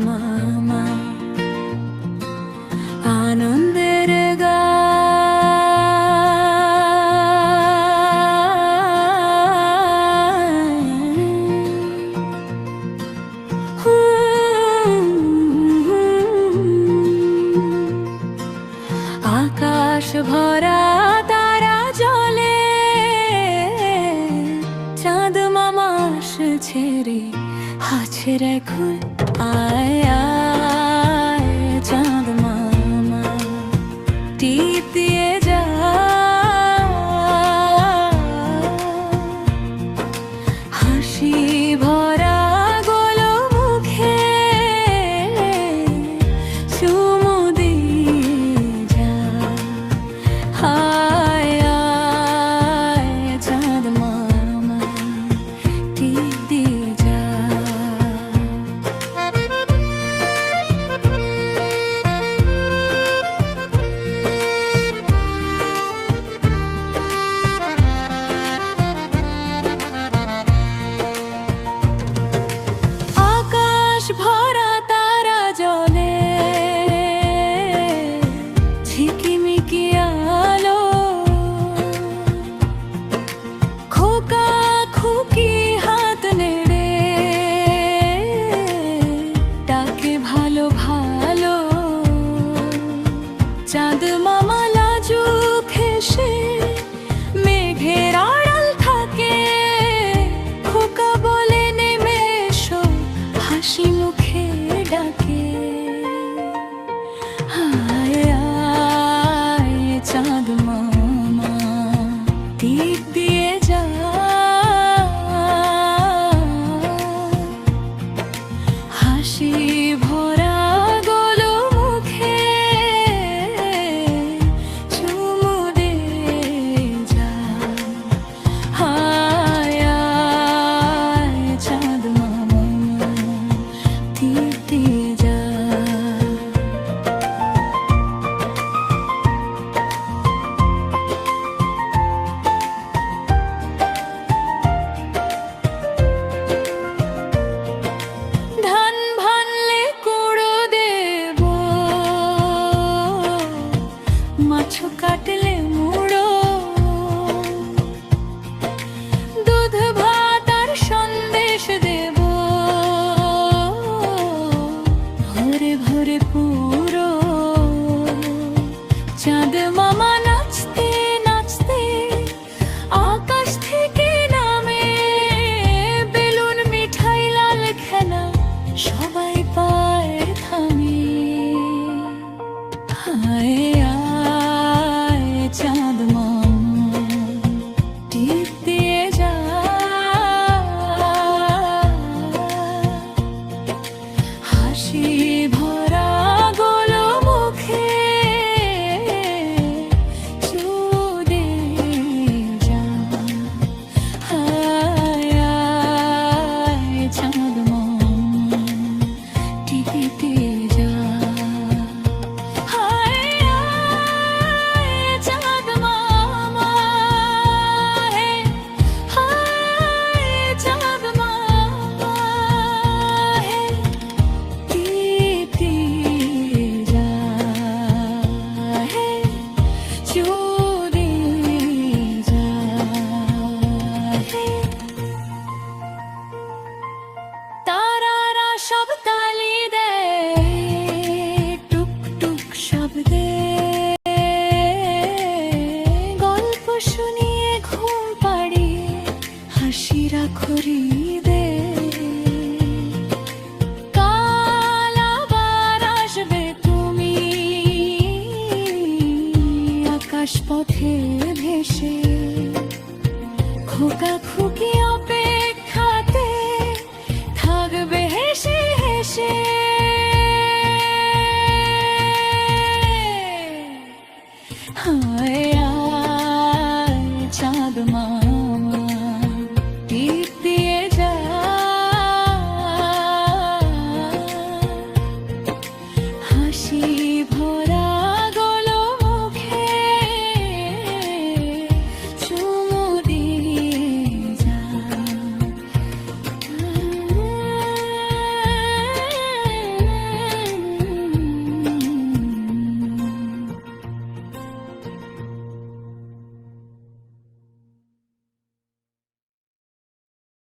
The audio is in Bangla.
মামা আনন্দের আকাশ ভরা তারা জলে চাঁদ মামা ছেড়ে আছে এখন আয় আয় চাঁদ মামা টিপ দিয়ে যা হাসি ভরা গোলো মুখে চুমু দিয়ে যা আয় আয় চাঁদ মামা টিপ দিয়ে যা ভরা তারা জলে ঝিকিমিকি আলো খোকা খুকি হাত নেড়ে ডাকে ভালো ভালো চাঁদ মামা লাজুক হেসে মেঘের আড়াল থাকে খোকা বলে নেমে এসো হাসি মুখে ডাকে আয় আয় চাঁদ মামা টিপ দিয়ে যা হাসি ভরা গোলো মুখে চুমু দিয়ে যা আয় আয় চাঁদ মামা টিপ দিয়ে যা ধান ভানলে কুড়ো দেব মাছ কাটলে মুড়ো দুধ ভাত আর সন্দেশ দেব ভরে ভরে পুরো চাঁদ মামা নাচতে নাচতে আকাশ থেকে নামে বেলুন মিঠাই লাল খেলা সবাই পায়ের থামে আয় আয় চাঁদ মামা টিপ দিয়ে যা হাসি ভরা গোলো মুখে চুমু দিয়ে যা আয় আয় চাঁদ মামা টিপ দিয়ে যা আয় আয় চাঁদ মামা হে আয় চাঁদ মামা হে টিপ দিয়ে যা হে চুমু দিয়ে যা হে তারারা সব তালি দেয় টুক টুক শব্দে গল্প শুনিয়ে ঘুম পাড়িয়ে হাসিরা খরিদে কাল আবার আসবে তুমি আকাশ পথে ভেসে খোকা খুকি অপেক্ষাতে থাকবে হেসে হেসে